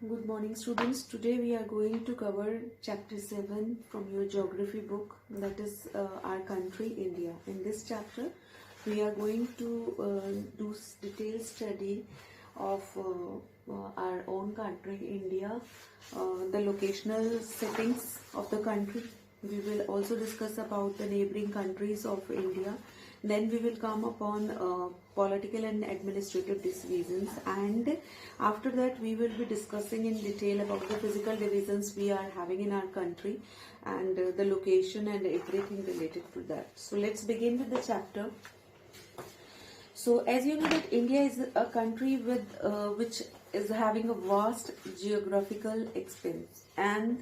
Good morning, students. Today we are going to cover chapter 7 from your geography book, that is our country, India. In this chapter, we are going to do detailed study of our own country, India, the locational settings of the country. We will also discuss about the neighboring countries of India. Then we will come upon political and administrative divisions, and after that we will be discussing in detail about the physical divisions we are having in our country and the location and everything related to that. So let's begin with the chapter. So as you know that India is a country with which is having a vast geographical expanse, and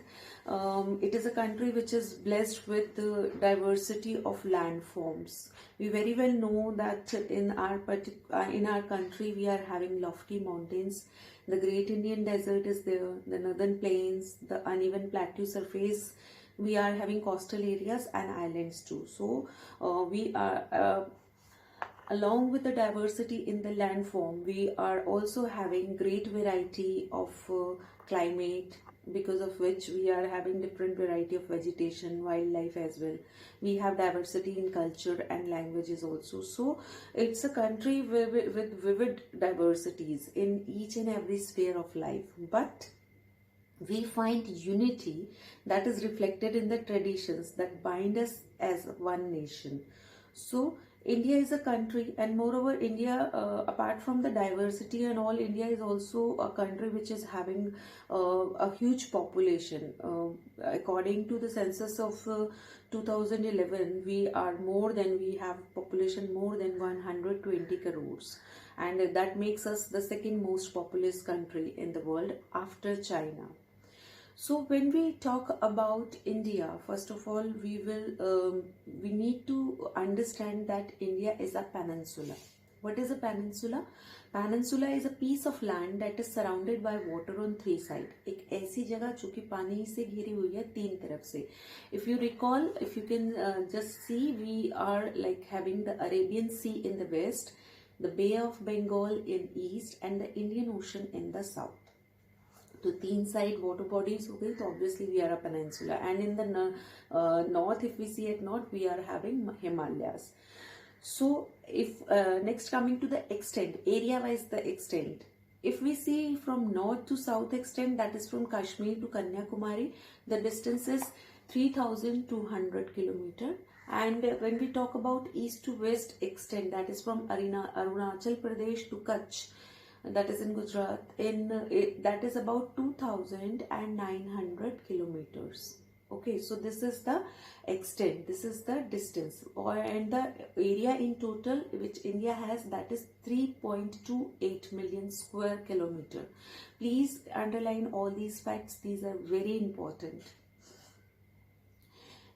it is a country which is blessed with the diversity of landforms. We very well know that in our country we are having lofty mountains. The Great Indian Desert is there, the northern plains, the uneven plateau surface. We are having coastal areas and islands too. So we are along with the diversity in the landform, we are also having great variety of climate, because of which we are having different variety of vegetation, wildlife as well. We have diversity in culture and languages also. So it's a country with vivid diversities in each and every sphere of life. But we find unity that is reflected in the traditions that bind us as one nation. So India is a country, and moreover India, apart from the diversity and all, India is also a country which is having a huge population. According to the census of 2011, we have population more than 120 crores, and that makes us the second most populous country in the world after China. So when we talk about India, first of all, we need to understand that India is a peninsula. What is a peninsula? Peninsula is a piece of land that is surrounded by water on three sides. एक ऐसी जगह जो कि पानी से घिरी हुई है तीन तरफ से. If you recall, if you can just see, we are like having the Arabian Sea in the west, the Bay of Bengal in east, and the Indian Ocean in the south. तो तीन side water bodies हो गई, तो obviously we are a peninsula. And in the north, if we see at north, we are having Himalayas. So if next coming to the extent, area wise the extent, if we see from north to south extent, that is from Kashmir to Kanyakumari, the distance is 3,200 kilometer. And when we talk about east to west extent, that is from Arunachal Pradesh to Kutch, that is in Gujarat, that is about 2,900 kilometers. Okay, so this is the extent, this is the distance, and the area in total which India has, that is 3.28 million square kilometer. Please underline all these facts, these are very important.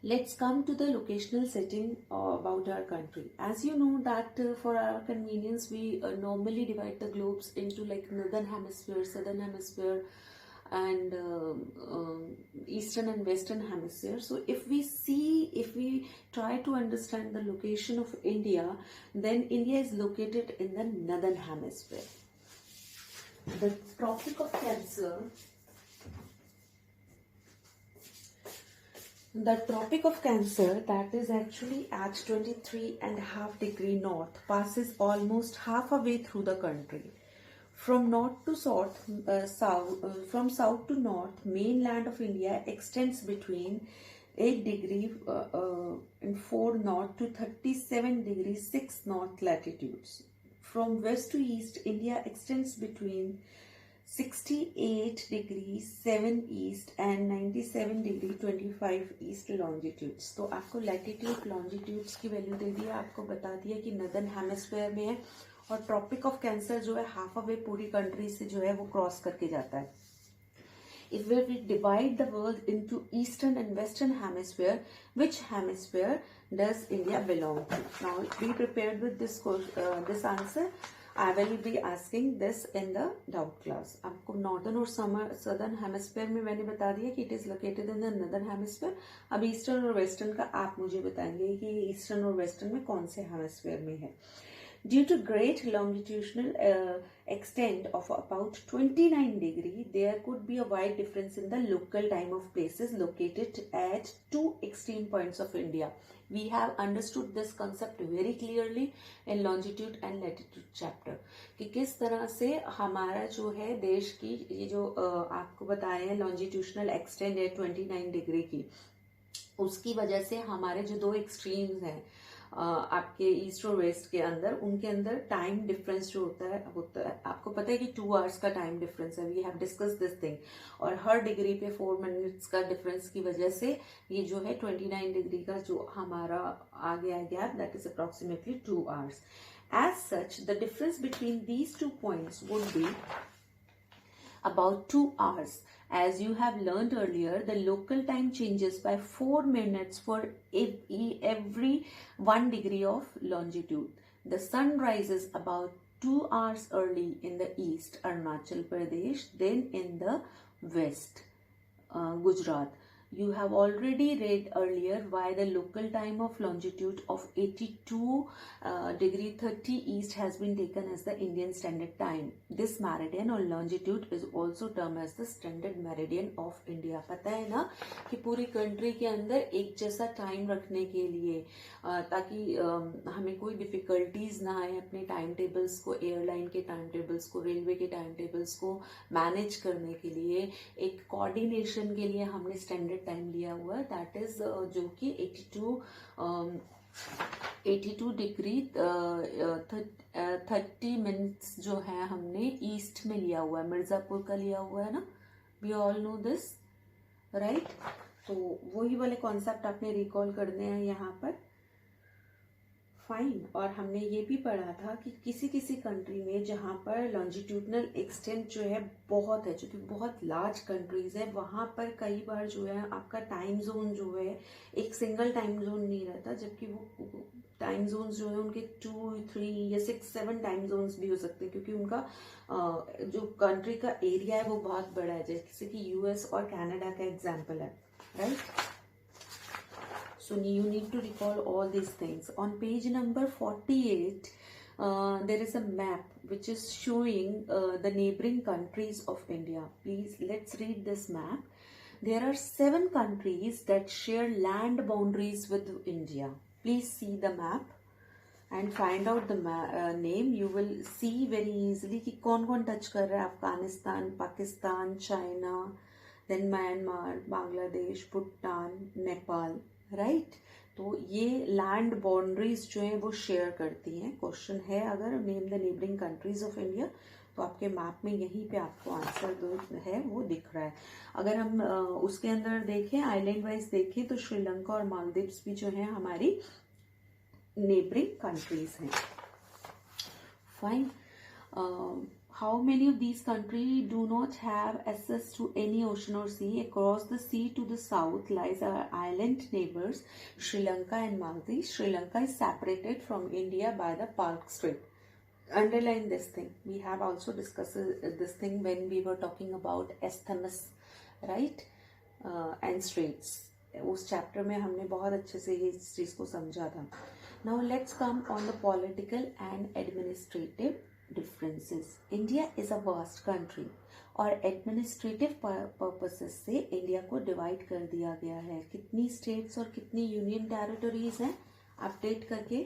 Let's come to the locational setting about our country. As you know that for our convenience, we normally divide the globes into like northern hemisphere, southern hemisphere, and eastern and western hemisphere. So if we try to understand the location of India, then India is located in the northern hemisphere. The Tropic of Cancer, that is actually at 23.5 degree north, passes almost half a way through the country. From north to from south to north, mainland of India extends between 8 degree and 4 north to 37 degrees 6 north latitudes. From west to east, India extends between 68 degrees 7 east and 97 degree 25 east longitudes. तो आपको latitude longitudes की value दे दिया, आपको बता दिया कि northern hemisphere में है, और ट्रॉपिक ऑफ कैंसर जो है हाफ अवे पूरी कंट्री से जो है वो क्रॉस करके जाता है. If we divide the world into eastern and western hemisphere, which hemisphere does India belong to? Now be prepared with this answer. I will be asking this in the doubt class. आपको northern और southern hemisphere में मैंने बता दिया कि it is located in the northern hemisphere. अब eastern और western का आप मुझे बताएंगे कि ईस्टर्न और वेस्टर्न में कौन से हेमिस्फीयर में है. Due to great longitudinal extent of about 29 degree, there could be a wide difference in the local time of places located at two extreme points of India. We have understood this concept very clearly in longitude and latitude chapter कि किस तरह से हमारा जो है देश की ये जो आपको बताया है लॉन्जिट्यूशनल एक्सटेंड है 29 डिग्री की, उसकी वजह से हमारे जो दो एक्सट्रीम्स हैं आपके ईस्ट और वेस्ट के अंदर, उनके अंदर टाइम डिफरेंस जो होता है आपको पता है कि 2 आवर्स का टाइम डिफरेंस है. We have discuss this thing. और हर डिग्री पे 4 मिनट्स का डिफरेंस की वजह से ये जो है 29 डिग्री का जो हमारा आ गया gap, that is approximately 2 hours. As such, the difference between these 2 points would be about 2 hours. As you have learned earlier, the local time changes by 4 minutes for every 1 degree of longitude. The sun rises about 2 hours early in the east, Arunachal Pradesh, then in the west, Gujarat. You have already read earlier why the local time of longitude of 82 degree 30 east has been taken as the Indian Standard Time. This meridian or longitude is also termed as the Standard Meridian of India. पता है ना कि पूरी country के अंदर एक जैसा time रखने के लिए ताकि हमें कोई डिफिकल्टीज ना आए अपने टाइम टेबल्स को, एयरलाइन के टाइम टेबल्स को, रेलवे के टाइम टेबल्स को मैनेज करने के लिए, एक कोऑर्डिनेशन के लिए हमने स्टैंडर्ड टाइम लिया हुआ है. दैट इज जो कि 82 डिग्री 30 मिनट्स जो है हमने ईस्ट में लिया हुआ है, मिर्जापुर का लिया हुआ है ना. We all know this right. तो वही वाले कॉन्सेप्ट आपने रिकॉल करने हैं यहाँ पर. फाइन. और हमने ये भी पढ़ा था कि किसी किसी कंट्री में जहाँ पर लॉन्जिट्यूडनल एक्सटेंट जो है बहुत है, जो कि बहुत लार्ज कंट्रीज है, वहाँ पर कई बार जो है आपका टाइम जोन जो है एक सिंगल टाइम जोन नहीं रहता, जबकि वो टाइम जोन्स जो है उनके 2, 3 या 6, 7 टाइम जोन्स भी हो सकते हैं, क्योंकि उनका जो कंट्री का एरिया है वो बहुत बड़ा है, जैसे कि यूएस और कनाडा का एग्जाम्पल है. Right. So you need to recall all these things. On page number 48, there is a map which is showing the neighboring countries of India. Please, let's read this map. There are 7 countries that share land boundaries with India. Please see the map and find out the name. You will see very easily कि कौन कौन touch कर रहा है. Afghanistan, Pakistan, China, then Myanmar, Bangladesh, Bhutan, Nepal. Right. तो ये land boundaries जो है वो शेयर करती हैं. क्वेश्चन है अगर name the neighbouring countries of India, तो आपके मैप में यहीं पे आपको आंसर जो है वो दिख रहा है. अगर हम उसके अंदर देखें, आइलैंड वाइज देखें, तो श्रीलंका और मालदीव्स भी जो है हमारी नेबरिंग कंट्रीज हैं. Fine. How many of these countries do not have access to any ocean or sea? Across the sea to the south lies our island neighbors, Sri Lanka and Maldives. Sri Lanka is separated from India by the Palk Strait. Underline this thing. We have also discussed this thing when we were talking about isthmus, right? And straits. उस chapter में हमने बहुत अच्छे से ये चीज को समझा था. Now let's come on the political and administrative differences. India is a vast country और एडमिनिस्ट्रेटिव पर्पसेस से इंडिया को डिवाइड कर दिया गया है. कितनी स्टेट्स और कितनी यूनियन टेरिटरीज हैं अपडेट करके,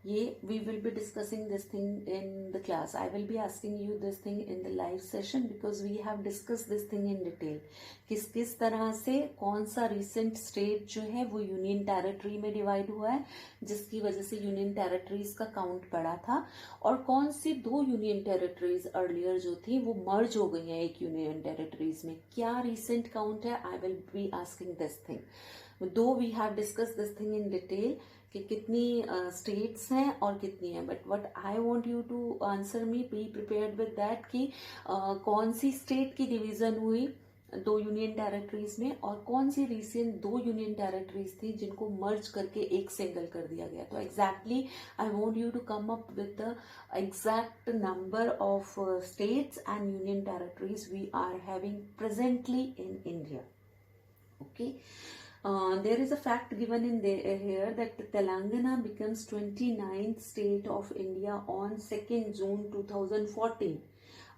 ये we will be discussing this thing in the class. I will be asking you this thing in the live session because we have discuss this thing in detail. किस किस तरह से कौन सा recent state जो है वो यूनियन टेरिटरी में डिवाइड हुआ है, जिसकी वजह से यूनियन टेरिटरीज का काउंट बढ़ा था, और कौन सी 2 यूनियन टेरिटरीज अर्लियर जो थी वो मर्ज हो गई हैं एक यूनियन टेरिटरीज में. क्या रिसेंट काउंट है, I will be asking this thing. Though we have discuss this thing in detail कि कितनी स्टेट्स हैं और कितनी हैं, but what I want you to answer me, be prepared with that कि कौन सी स्टेट की डिवीजन हुई 2 यूनियन टेरिटरीज में, और कौन सी रिसेंट 2 यूनियन टेरिटरीज थी जिनको मर्ज करके एक सिंगल कर दिया गया. तो exactly I want you to come up with the exact number of states and union territories we are having presently in India. Okay. There is a fact given in here that Telangana becomes 29th state of India on 2nd June 2014.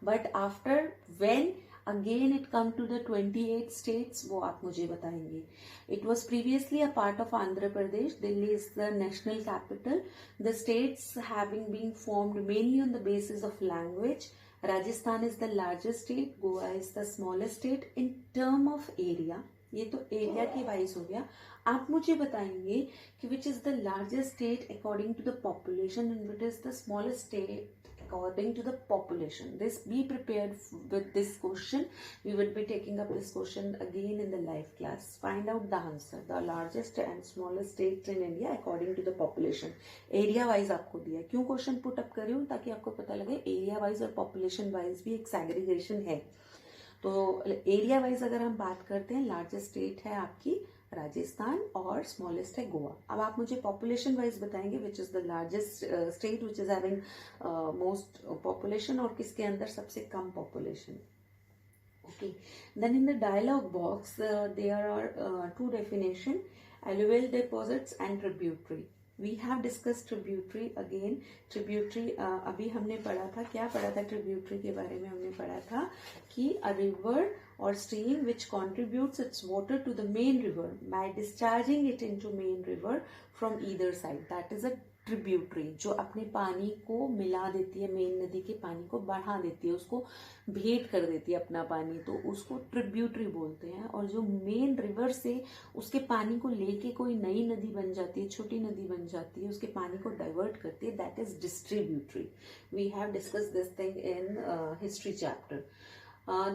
But after when again it come to the 28 states, वो आप मुझे बताएंगे. It was previously a part of Andhra Pradesh. Delhi is the national capital. The states having been formed mainly on the basis of language. Rajasthan is the largest state. Goa is the smallest state. In term of area, ये तो area के wise हो गया. आप मुझे बताएंगे कि which is the largest state according to the population and which is the smallest state according to the population. This, be prepared with this question. We will be taking up this question again in the live class. Find out the answer. The largest and smallest states in India according to the population. Area wise आपको दिया है. क्यों question put up कर रही हूँ? ताकि आपको पता लगे एरिया वाइज और पॉपुलेशन वाइज भी एक सैग्रीगेशन है. तो एरिया वाइज अगर हम बात करते हैं, लार्जेस्ट स्टेट है आपकी राजस्थान और स्मॉलेस्ट है गोवा. अब आप मुझे पॉपुलेशन वाइज बताएंगे which is the largest state which is having most population और किसके अंदर सबसे कम population. Okay, then in the dialogue box there are two definition, alluvial deposits and tributary. We have discussed tributary again. Tributary अभी हमने पढ़ा था, क्या पढ़ा था tributary के बारे में? हमने पढ़ा था कि a river or stream which contributes its water to the main river by discharging it into main river from either side. That is a tributary, जो अपने पानी को मिला देती है, मेन नदी के पानी को बढ़ा देती है, उसको भेंट कर देती है अपना पानी, तो उसको ट्रिब्यूटरी बोलते हैं. और जो मेन रिवर से उसके पानी को लेके कोई नई नदी बन जाती है, छोटी नदी बन जाती है, उसके पानी को डाइवर्ट करती है, that is distributary. We have discuss this thing in history chapter.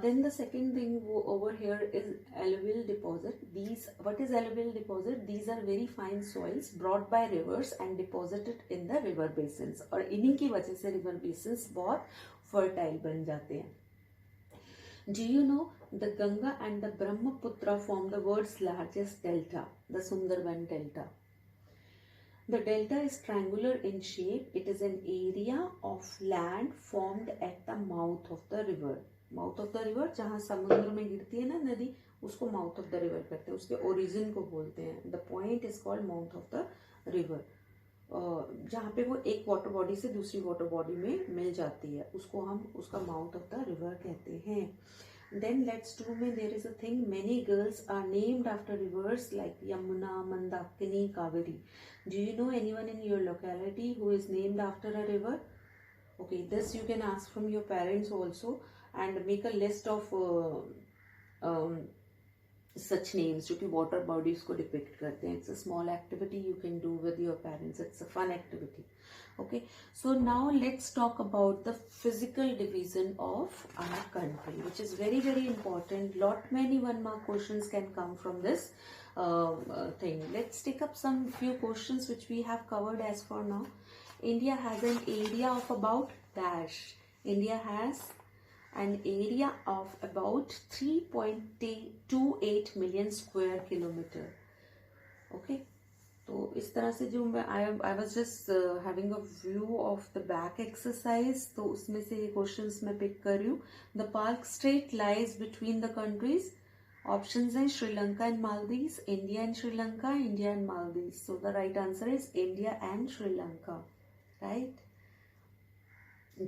Then the second thing over here is alluvial deposit. What is alluvial deposit? These are very fine soils brought by rivers and deposited in the river basins. और इन्हीं की वजह से river basins बहुत fertile बन जाते हैं. Do you know the Ganga and the Brahmaputra form the world's largest delta, the Sundarban Delta. The delta is triangular in shape. It is an area of land formed at the mouth of the river. Mouth of the river, जहाँ समुद्र में गिरती है ना नदी, उसको mouth of the river कहते हैं, उसके ओरिजिन को बोलते हैं. The point is called mouth of the river. जहाँ पे वो एक वाटर बॉडी से दूसरी वाटर बॉडी में मिल जाती है, उसको हम उसका माउथ ऑफ द रिवर कहते हैं. देन लेट्स डू में there is a thing, many girls are named after rivers like Yamuna, Mandakini, Kaveri. Do you know anyone in your locality who is named after a river? Okay, this you can ask from your parents also and make a list of such names जो कि water bodies को depict करते हैं. It's a small activity you can do with your parents. It's a fun activity. Okay, so now let's talk about the physical division of our country, which is very very important. Lot many 1 mark questions can come from this thing. Let's take up some few questions which we have covered as for now. India has an area of about dash. India has an area of about 3.28 million square kilometer. Okay, तो इस तरह से जो I was just having a view of the back exercise, तो उसमें से ये questions मैं pick कर रही हूँ. The Palk Strait lies between the countries. Options हैं Sri Lanka and Maldives, India and Sri Lanka, India and Maldives. So the right answer is India and Sri Lanka. Right?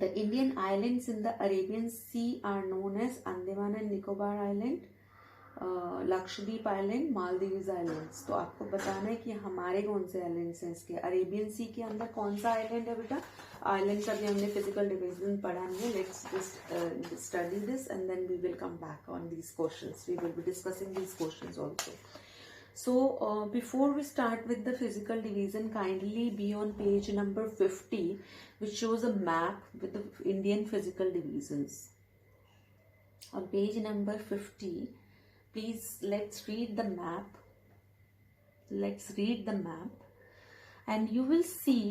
The Indian islands in the Arabian Sea are known as Andaman and Nicobar Island, Lakshadweep Island, Maldives Islands. तो आपको बताना है कि हमारे कौन से islands हैं इसके. अरेबियन सी के अंदर कौन सा आइलैंड है बेटा? आइलैंड का भी हमने फिजिकल डिवीजन पढ़ा नहीं है. Let's just study this and then we will come back on these questions. We will be discussing these questions also. So before we start with the physical division, kindly be on page number 50, which shows a map with the Indian physical divisions. On page number 50, please let's read the map. Let's read the map, and you will see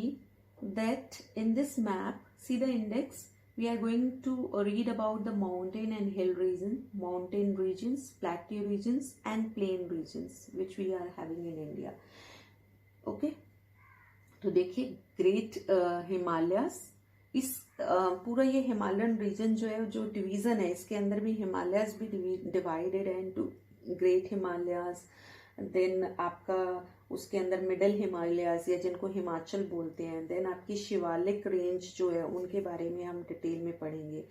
that in this map, see the index. We are going to read about the mountain and hill region, mountain regions, plateau regions and plain regions which we are having in India. Okay, तो देखिए great Himalayas, इस पूरा ये Himalayan reason जो है, जो division है, इसके अंदर भी हिमालयस भी डिवाइडेड है इनटू ग्रेट हिमालयस, देन आपका उसके अंदर मिडल हिमालयाज या जिनको हिमाचल बोलते हैं, देन आपकी शिवालिक रेंज जो है उनके बारे में हम डिटेल में पढ़ेंगे।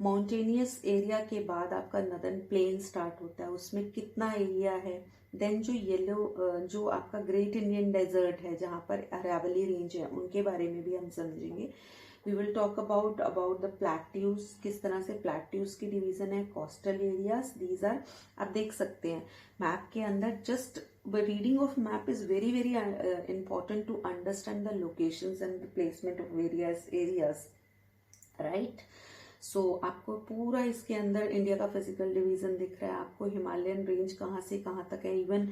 माउंटेनियस एरिया के बाद आपका नदर्न प्लेन स्टार्ट होता है, उसमें कितना एरिया है। देन जो जो आपका ग्रेट इंडियन डेजर्ट है जहाँ पर अरावली रेंज है, उनके बारे में भी हम समझेंगे। We will talk about the plateaus, किस तरह से प्लेट्यूज की डिवीजन है, कोस्टल एरियाज, दीज आर, आप देख सकते हैं मैप के अंदर। Just reading of map is very very important to understand the locations and the placement of various areas, right. So आपको पूरा इसके अंदर इंडिया का फिजिकल डिवीजन दिख रहा है, आपको हिमालयन रेंज कहाँ से कहाँ तक है। Even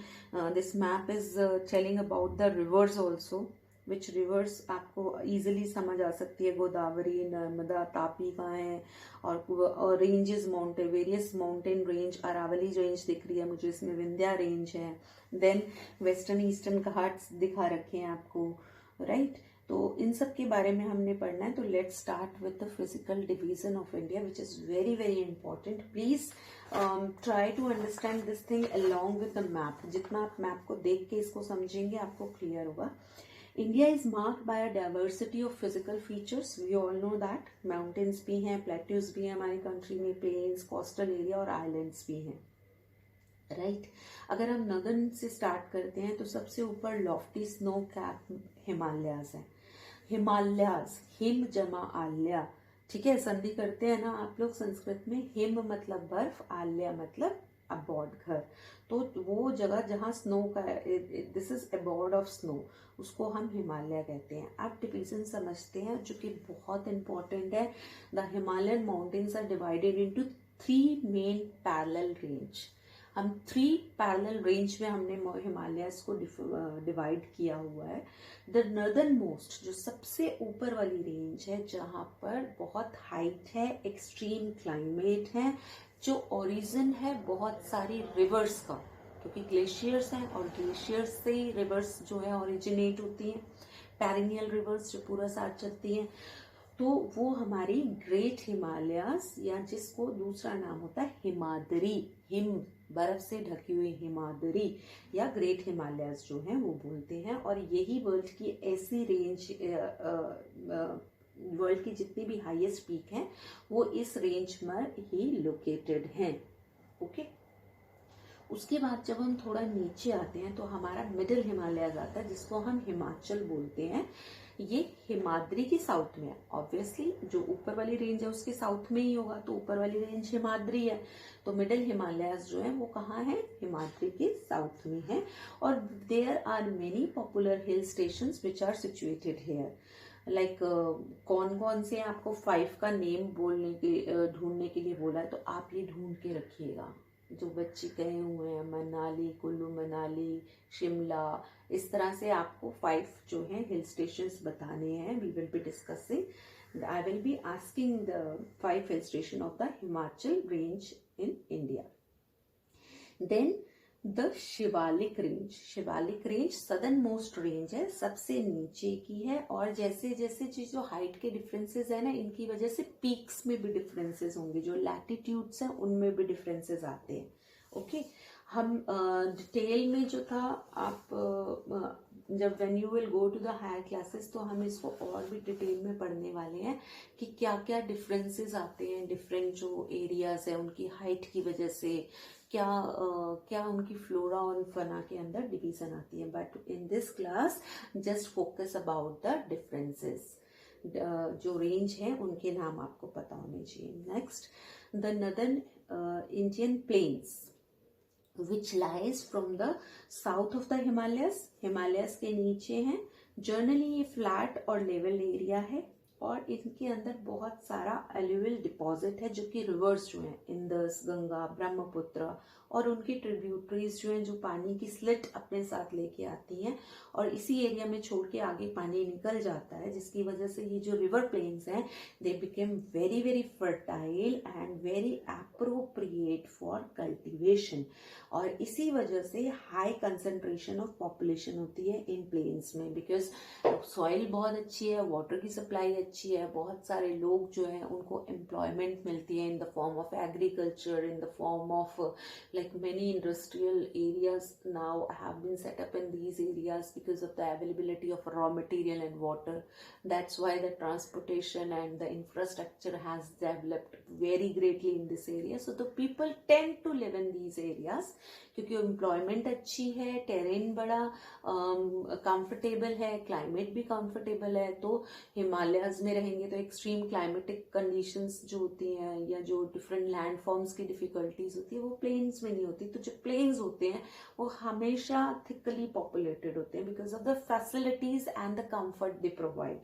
this map is telling about the reverse also, which reverse आपको इजीली समझ आ सकती है। गोदावरी, नर्मदा, तापी कहाँ है, और ranges mountain, various mountain range, Aravalli range दिख रही है मुझे इसमें, विंध्या रेंज है। देन वेस्टर्न ईस्टर्न घाट्स दिखा रखे हैं आपको, राइट। तो इन सब के बारे में हमने पढ़ना है। तो let's start with the physical division of India which is very very important. Please try to understand this thing along with the map. जितना आप मैप को देख के इसको समझेंगे आपको क्लियर होगा। India is marked by a diversity of physical features, we all know that. Mountains भी हैं, प्लेट्यूज भी हैं हमारी कंट्री में, प्लेन्स, कोस्टल एरिया और आइलैंड्स भी हैं, राइट। अगर हम नदर्न से स्टार्ट करते हैं तो सबसे ऊपर लॉफ्टी स्नो कैप हिमालयाज है। हिमालयाज, हिम जमा आल्या, ठीक है, संधि करते हैं ना आप लोग संस्कृत में। हिम मतलब बर्फ, आल्या मतलब अबॉर्ड, घर। तो वो जगह जहाँ स्नो का, दिस इज अबॉर्ड ऑफ स्नो, उसको हम हिमालय कहते हैं। आप डिवीजन समझते हैं जो कि बहुत इंपॉर्टेंट है। The Himalayan mountains are divided into 3 main parallel range. हम 3 पैरेलल रेंज में हमने हिमालयस को डिवाइड किया हुआ है। द नॉर्दर्न मोस्ट, जो सबसे ऊपर वाली रेंज है जहाँ पर बहुत हाइट है, एक्सट्रीम क्लाइमेट है, जो ओरिजिन है बहुत सारी रिवर्स का, क्योंकि ग्लेशियर्स हैं और ग्लेशियर्स से ही रिवर्स जो है ओरिजिनेट होती हैं, पेरिनियल रिवर्स जो पूरा साल चलती हैं। तो वो हमारी ग्रेट हिमालयास, या जिसको दूसरा नाम होता है हिमाद्री, हिम बर्फ से ढकी हुई हिमाद्री या ग्रेट हिमालयास जो हैं वो बोलते हैं। और यही वर्ल्ड की ऐसी रेंज, वर्ल्ड की जितनी भी हाईएस्ट पीक हैं वो इस रेंज में ही लोकेटेड हैं, ओके। उसके बाद जब हम थोड़ा नीचे आते हैं तो हमारा मिडिल हिमालयाज आता है, जिसको हम हिमाचल बोलते हैं। ये हिमाद्री की साउथ में है, ऑब्वियसली जो ऊपर वाली रेंज है उसके साउथ में ही होगा, तो ऊपर वाली रेंज हिमाद्री है। तो मिडिल हिमालयाज जो है वो कहाँ है, हिमाद्री के साउथ में है। और there are many popular hill stations which are situated here. Like कौन कौन से, आपको 5 का नेम बोलने के ढूंढने के लिए बोला है, तो आप ये ढूंढ के रखिएगा जो बच्चे कहे हुए हैं। मनाली, कुल्लू मनाली, शिमला, इस तरह से आपको 5 जो हैं हिल स्टेशंस बताने हैं। We will be discussing, I will be asking the 5 hill station of the Himachal range in India. Then the Shivalik range, Shivalik range southern most range है, सबसे नीचे की है। और जैसे जैसे जो हाइट के डिफरेंसेस है ना, इनकी वजह से पीक्स में भी डिफरेंसेस होंगे, जो लैटिट्यूड्स हैं उनमें भी डिफरेंसेस आते हैं, ओके। हम डिटेल में जो था, आप जब when you will go to the higher classes तो हम इसको और भी डिटेल में पढ़ने वाले हैं कि क्या क्या डिफरेंसेस आते हैं डिफरेंट जो एरियाज है उनकी हाइट की वजह से, क्या उनकी फ्लोरा और फना के अंदर डिवीजन आती है। But in this class just focus about the differences, जो रेंज है उनके नाम आपको पता होने चाहिए। Next, the northern Indian plains which lies from the south of the Himalayas, Himalayas के नीचे हैं। जनरली ये फ्लैट और लेवल एरिया है और इनके अंदर बहुत सारा एल्यूवियल डिपॉजिट है, जो कि रिवर्स जो हैं इंदस, गंगा, ब्रह्मपुत्र और उनकी ट्रिब्यूटरीज जो हैं, जो पानी की स्लिट अपने साथ लेके आती हैं और इसी एरिया में छोड़ के आगे पानी निकल जाता है, जिसकी वजह से ये जो रिवर प्लेन्स हैं they became very very fertile and very appropriate for cultivation. और इसी वजह से हाई कंसंट्रेशन ऑफ पॉपुलेशन होती है इन प्लेन्स में, बिकॉज सॉइल बहुत अच्छी है, वाटर की सप्लाई अच्छी है, बहुत सारे लोग जो हैं उनको एम्प्लॉयमेंट मिलती है in the form of agriculture, in the form of like many industrial areas now have been set up in these areas because of the availability of raw material and water. That's why the transportation and the infrastructure has developed very greatly in this area. So the people tend to live in these areas क्योंकि employment अच्छी है, terrain बड़ा comfortable है, climate भी comfortable है. तो हिमालयाज में रहेंगे तो एक्सट्रीम क्लाइमेटिक कंडीशंस जो होती हैं या जो डिफरेंट लैंड फॉर्म्स की डिफिकल्टीज होती है वो प्लेन्स में नहीं होती. तो जो प्लेन्स होते हैं वो हमेशा थिकली पॉपुलेटेड होते हैं because of the facilities and the comfort they provide.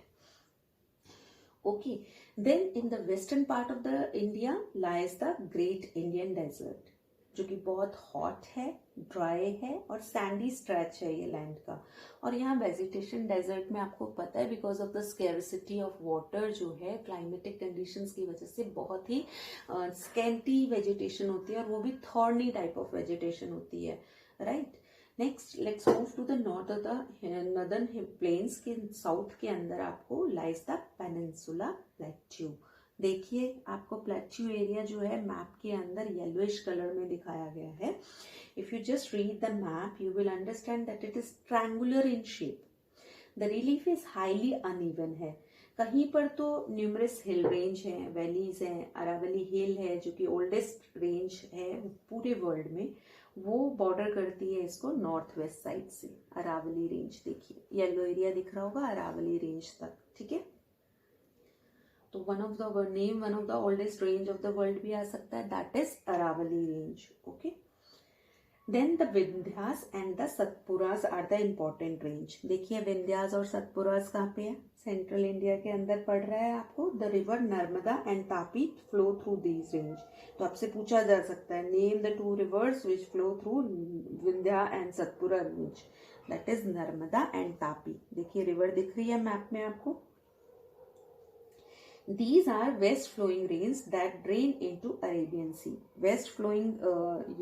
Okay, then in the western part of the India lies the Great Indian Desert, जो कि बहुत हॉट है, ड्राई है और सैंडी स्ट्रेच है ये लैंड का. और यहाँ वेजिटेशन डेजर्ट में आपको पता है because of the scarcity of water जो है क्लाइमेटिक कंडीशंस की वजह से बहुत ही स्कैंटी वेजिटेशन होती है और वो भी थॉर्नी टाइप ऑफ वेजिटेशन होती है. Right. Next let's move to the northern plains के साउथ के अंदर आपको लाइज द पेनिनसुला प्लेट्यू. देखिए आपको प्लेट्यू एरिया जो है मैप के अंदर येलोइश कलर में दिखाया गया है. If you just read the map you will understand that it is triangular in shape. The relief is highly uneven है. कहीं पर तो न्यूमरस हिल रेंज है, वैलीज हैं, अरावली हिल है जो कि ओल्डेस्ट रेंज है पूरे वर्ल्ड में, वो बॉर्डर करती है इसको नॉर्थ वेस्ट साइड से. अरावली रेंज देखिए येलो एरिया दिख रहा होगा अरावली रेंज तक. ठीक है. तो one of the oldest range of the world भी आ सकता है, that is Aravalli range. Okay. Then the Vindhyas and the Satpuras are the important range. देखिए विंध्यास और सतपुरास कहाँ पे है? सेंट्रल इंडिया के अंदर पड़ रहा है आपको. The river Narmada and Tapi flow through these range. तो आपसे पूछा जा सकता है name the two reverse which flow through Vindhya and Satpura range. That is Narmada and Tapi. देखिए रिवर दिख रही है मैप में आपको. These are west flowing rains that drain into Arabian Sea. West flowing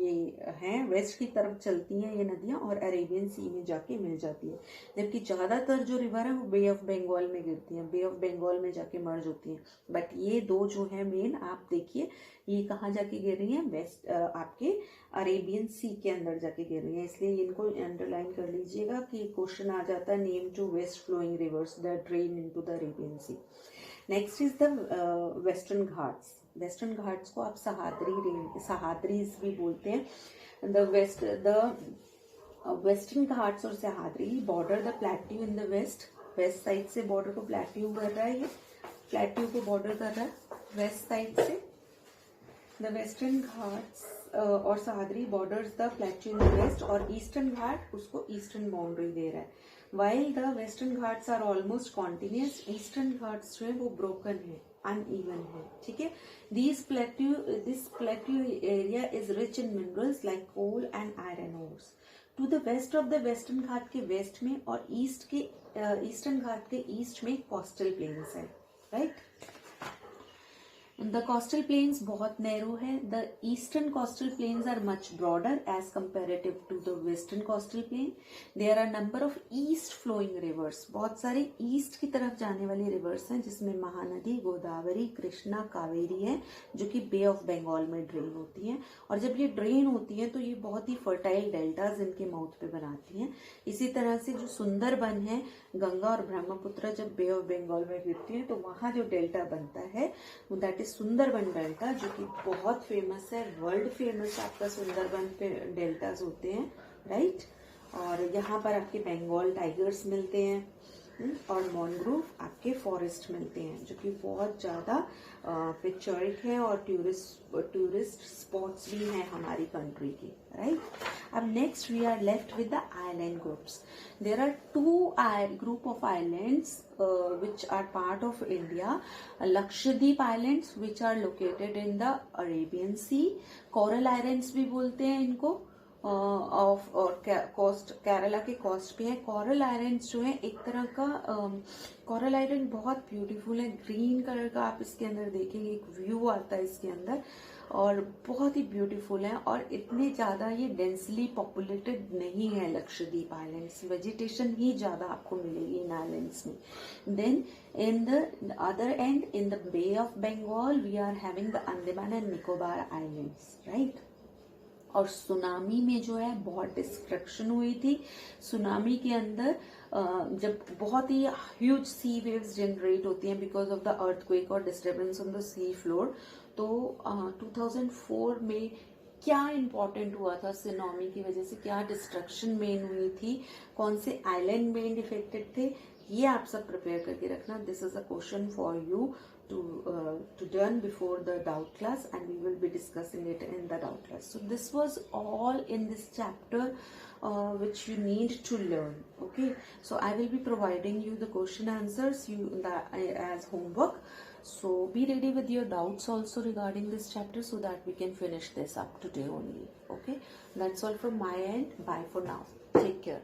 ये हैं, वेस्ट की तरफ चलती हैं ये नदियां और अरेबियन सी में जाके मिल जाती है. जबकि ज्यादातर जो रिवर है वो बे ऑफ बंगाल में गिरती हैं, बे ऑफ बंगाल में जाके मर्ज होती हैं. बट ये दो जो है मेन आप देखिए ये कहाँ जाके गिर रही हैं? वेस्ट आपके अरेबियन सी के अंदर जाके गिर रही है. इसलिए इनको अंडरलाइन कर लीजिएगा कि क्वेश्चन आ जाता है name two west flowing rivers that drain into the Arabian sea. Next is the western ghats. Western ghats को आप सहाद्रीज भी बोलते हैं. द वेस्टर्न घाट्स और Sahyadri border the plateau in the west. West side से बॉर्डर को प्लेट्यू कर रहा है, ये प्लेट्यू को बॉर्डर कर रहा है वेस्ट साइड से. द वेस्टर्न घाट्स और Sahyadri borders the plateau in the west और ईस्टर्न घाट उसको ईस्टर्न बाउंड्री दे रहा है. While the western Ghats are almost continuous, eastern Ghats जो है वो ब्रोकन है, अनइवन है. ठीक है. This plateau area is rich in minerals like coal and iron ores. To the west of the western Ghat के वेस्ट में और ईस्टर्न घाट के ईस्ट में कोस्टल प्लेन्स है. राइट. द कोस्टल प्लेन्स बहुत नैरो है. The eastern coastal plains are much broader as comparative to the western coastal plain. There are number of east flowing rivers. बहुत सारे east की तरफ जाने वाली रिवर्स हैं जिसमें महानदी, गोदावरी, कृष्णा, कावेरी है जो कि बे ऑफ बंगाल में ड्रेन होती हैं. और जब ये ड्रेन होती हैं तो ये बहुत ही फर्टाइल डेल्टाज इनके माउथ पे बनाती हैं. इसी तरह से जो सुंदरबन है, गंगा और ब्रह्मपुत्र जब बे ऑफ बंगाल में गिरती है तो वहां जो डेल्टा बनता है दैट इज सुंदरबन डेल्टा जो कि बहुत फेमस है. वर्ल्ड फेमस आपका सुंदरबन पे डेल्टाज होते हैं. राइट. और यहाँ पर आपके बंगाल टाइगर्स मिलते हैं और मैंग्रोव आपके फॉरेस्ट मिलते हैं जो कि बहुत ज़्यादा पिक्चरिक है और टूरिस्ट स्पॉट्स भी हैं हमारी कंट्री की. राइट. अब next we are left with the island groups. There are two group of islands which are part of India. Lakshadweep Islands which are located in the Arabian Sea. Coral Islands भी बोलते हैं इनको. Of और coast, Kerala के coast पे है। Coral islands जो है एक तरह का कोरल आइलैंड बहुत ब्यूटीफुल है, ग्रीन कलर का आप इसके अंदर देखेंगे, एक व्यू आता है इसके अंदर और बहुत ही ब्यूटीफुल है। और इतने ज्यादा ये डेंसली पॉपुलेटेड नहीं है लक्षद्वीप आइलैंड्स, वेजिटेशन ही ज्यादा आपको मिलेगी इन आइलैंड्स में। Then in the other end in the Bay of Bengal we are having the Andaman and Nicobar islands, right. और सुनामी में जो है बहुत डिस्ट्रक्शन हुई थी। सुनामी के अंदर जब बहुत ही ह्यूज सी वेव्स जनरेट होती हैं बिकॉज ऑफ द अर्थक्वेक और disturbance on the sea floor, तो 2004 में क्या इंपॉर्टेंट हुआ था सुनामी की वजह से, क्या डिस्ट्रक्शन मेन हुई थी, कौन से आइलैंड मेन इफेक्टेड थे, ये आप सब प्रिपेयर करके रखना। This is a question for you to done before the doubt class, and we will be discussing it in the doubt class. So this was all in this chapter which you need to learn. Okay, so I will be providing you the question answers as homework. So be ready with your doubts also regarding this chapter so that we can finish this up today only. Okay, that's all from my end. Bye for now. Take care.